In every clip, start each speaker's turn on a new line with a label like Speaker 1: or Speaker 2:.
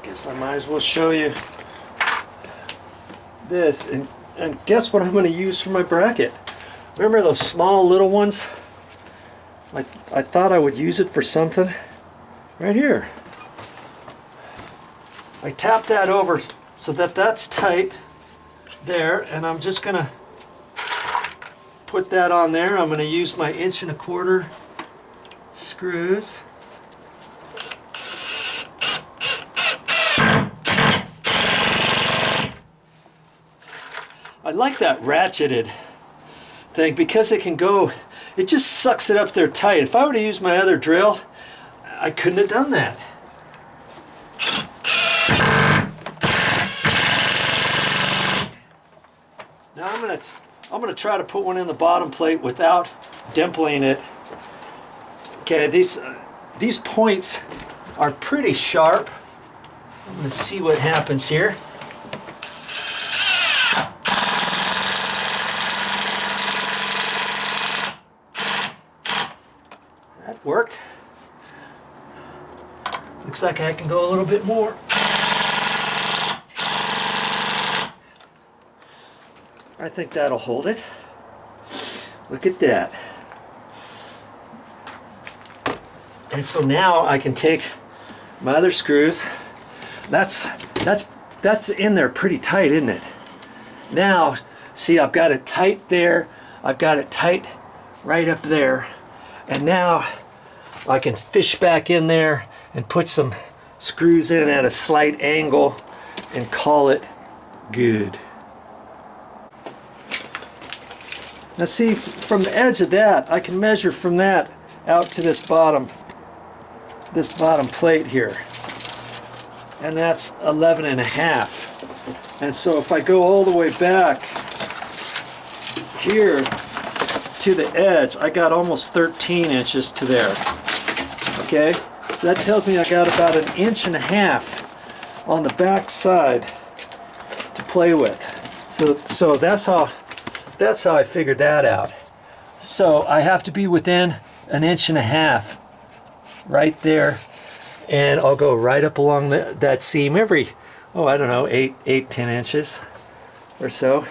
Speaker 1: Guess I might as well show you this, and guess what I'm going to use for my bracket. Remember those small little ones? I thought I would use it for something. Right here. I tap that over so that that's tight there, and I'm just going to put that on there. I'm going to use my 1¼ inch screws. I like that ratcheted thing because it can go, it just sucks it up there tight. If I were to use my other drill, I couldn't have done that. Now I'm gonna try to put one in the bottom plate without dimpling it. Okay, these points are pretty sharp. I'm gonna see what happens here. That worked. Looks like I can go a little bit more. I think that'll hold it. Look at that. And so now I can take my other screws. That's in there pretty tight, isn't it? Now, see, I've got it tight there. I've got it tight right up there. And now I can fish back in there and put some screws in at a slight angle and call it good. Now see, from the edge of that, I can measure from that out to this bottom plate here. And that's 11½. And so if I go all the way back here to the edge, I got almost 13 inches to there. Okay? So that tells me I got about 1½ inches on the back side to play with. So that's how I figured that out. So I have to be within 1½ inches right there, and I'll go right up along that seam every, I don't know, 8, 10 inches or so,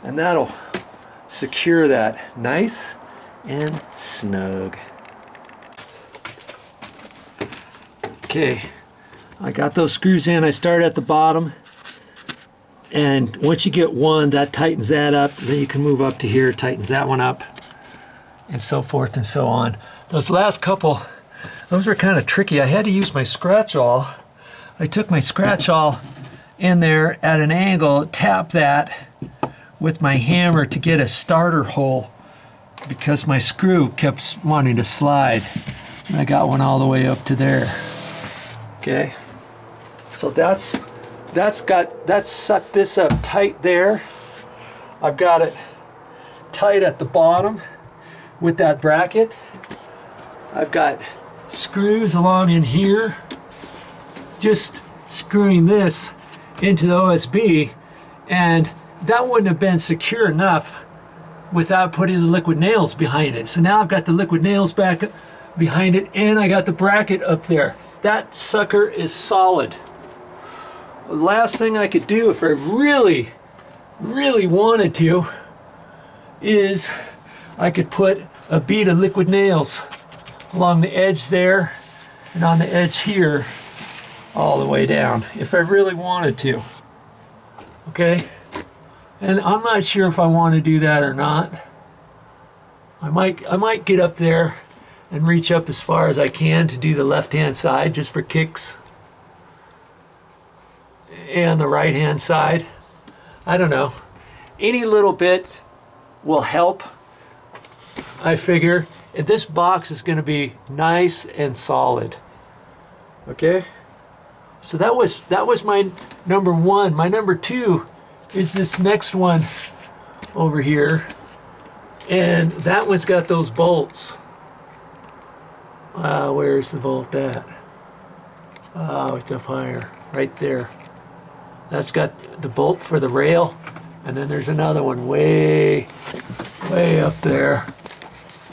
Speaker 1: and that'll secure that nice and snug. Okay, I got those screws in. I start at the bottom, and once you get one, that tightens that up. Then you can move up to here, tightens that one up, and so forth and so on. Those last couple, those were kind of tricky. I had to use my scratch awl. I took my scratch awl in there at an angle, tap that with my hammer to get a starter hole because my screw kept wanting to slide. And I got one all the way up to there. Okay, so that's sucked this up tight there. I've got it tight at the bottom with that bracket. I've got screws along in here, just screwing this into the OSB, and that wouldn't have been secure enough without putting the liquid nails behind it. So now I've got the liquid nails back behind it, and I got the bracket up there. That sucker is solid. The last thing I could do if I really, really wanted to is I could put a bead of liquid nails along the edge there and on the edge here all the way down if I really wanted to. Okay? And I'm not sure if I want to do that or not. I might get up there and reach up as far as I can to do the left-hand side just for kicks. And the right-hand side. I don't know. Any little bit will help, I figure. And this box is going to be nice and solid. Okay? So that was my number one. My number two is this next one over here. And that one's got those bolts. Where's the bolt at? Oh, it's up higher. Right there. That's got the bolt for the rail. And then there's another one way up there.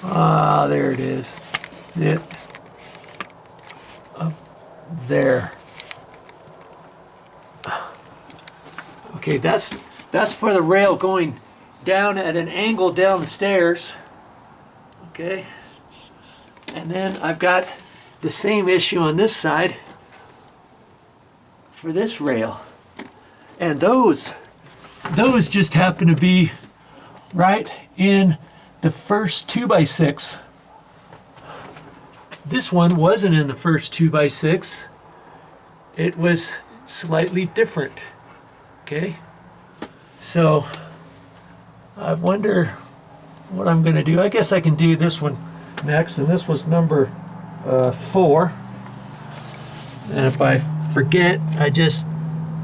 Speaker 1: Ah, there it is. It up there. Okay, that's for the rail going down at an angle down the stairs. Okay, and then I've got the same issue on this side for this rail, and those just happen to be right in the first 2x6. This one wasn't in the first 2x6. It was slightly different. Okay, so I wonder what I'm going to do. I guess I can do this one next, and this was number 4. And if I forget, I just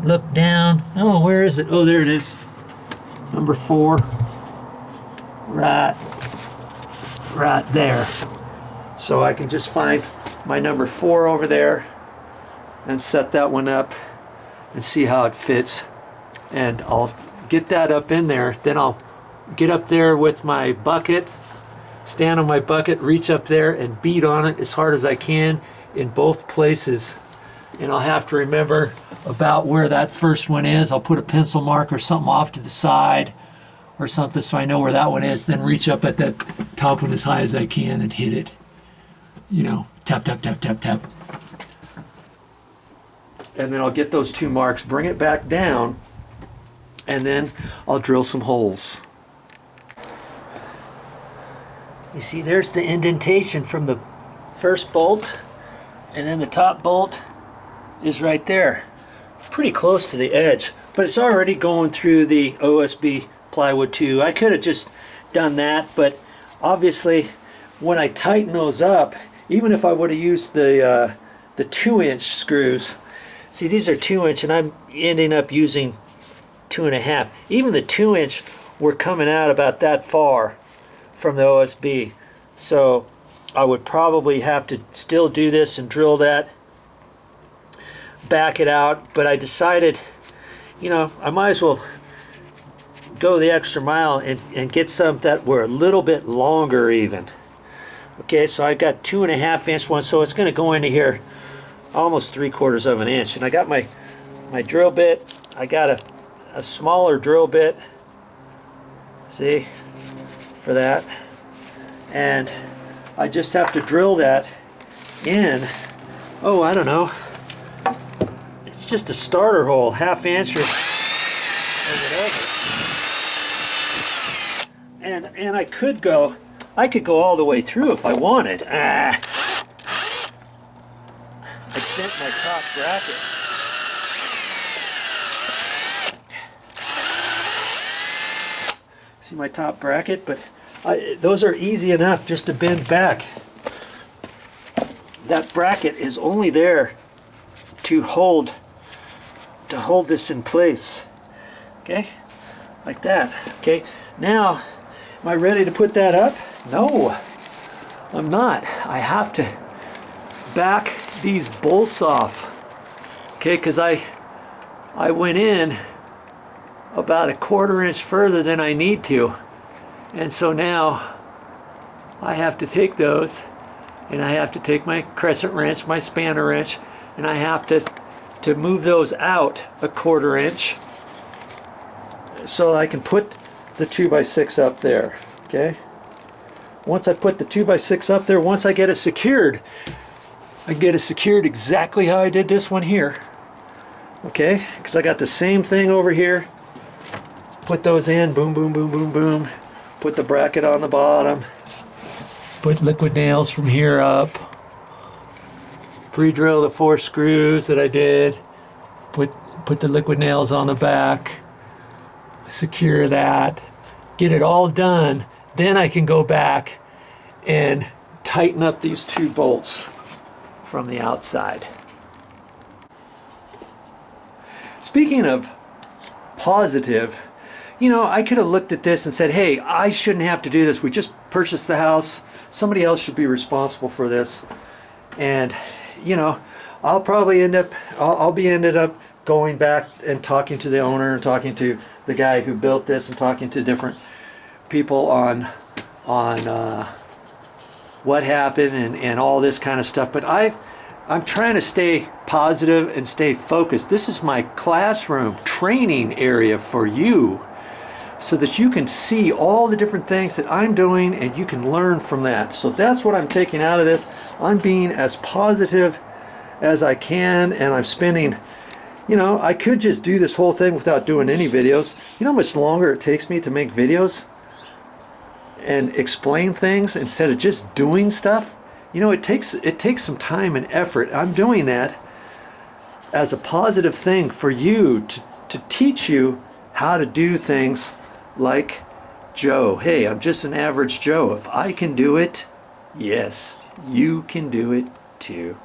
Speaker 1: look down. Oh, where is it? Oh, there it is. Number 4. Right there. So I can just find my number 4 over there and set that one up and see how it fits. And I'll get that up in there. Then I'll get up there with my bucket, stand on my bucket, reach up there and beat on it as hard as I can in both places. And I'll have to remember about where that first one is. I'll put a pencil mark or something off to the side or something so I know where that one is. Then reach up at that top one as high as I can and hit it. You know, tap, tap, tap, tap, tap. And then I'll get those 2 marks, bring it back down, and then I'll drill some holes. You see, there's the indentation from the first bolt, and then the top bolt is right there. Pretty close to the edge, but it's already going through the OSB plywood too. I could have just done that, but obviously when I tighten those up, even if I would have used the 2-inch screws, see, these are 2-inch and I'm ending up using 2.5. Even the 2-inch were coming out about that far from the OSB. So I would probably have to still do this and drill that, back it out, but I decided, you know, I might as well go the extra mile and get some that were a little bit longer even. Okay, so I've got 2.5-inch ones, so it's going to go into here almost 3/4 of an inch. And I got my drill bit. I got a smaller drill bit, see, for that. And I just have to drill that in, oh, I don't know, it's just a starter hole, 1/2 inch or whatever. And I could go all the way through if I wanted. I bent my top bracket. See my top bracket? But those are easy enough just to bend back. That bracket is only there to hold this in place. Okay? Like that. Okay? Now, am I ready to put that up? No, I'm not. I have to back these bolts off. Okay, because I went in about 1/4 inch further than I need to. And so now I have to take those, and I have to take my crescent wrench, my spanner wrench, and I have to move those out 1/4 inch so I can put the 2x6 up there. Okay? Once I put the 2x6 up there, once I get it secured, I get it secured exactly how I did this one here. Okay? Because I got the same thing over here. Put those in, boom, boom, boom, boom, boom. Put the bracket on the bottom. Put liquid nails from here up. Pre-drill the 4 screws that I did. Put the liquid nails on the back. Secure that. Get it all done. Then I can go back and tighten up these 2 bolts from the outside. Speaking of positive, you know, I could have looked at this and said, hey, I shouldn't have to do this. We just purchased the house. Somebody else should be responsible for this. And, you know, I'll probably I'll be ended up going back and talking to the owner and talking to the guy who built this and talking to different people on what happened and all this kind of stuff. But I'm trying to stay positive and stay focused. This is my classroom training area for you, so that you can see all the different things that I'm doing and you can learn from that. So that's what I'm taking out of this. I'm being as positive as I can, and I'm spending, you know, I could just do this whole thing without doing any videos. You know how much longer it takes me to make videos and explain things instead of just doing stuff? You know, it takes some time and effort. I'm doing that as a positive thing for you, to teach you how to do things like Joe. Hey, I'm just an average Joe. If I can do it, yes, you can do it too.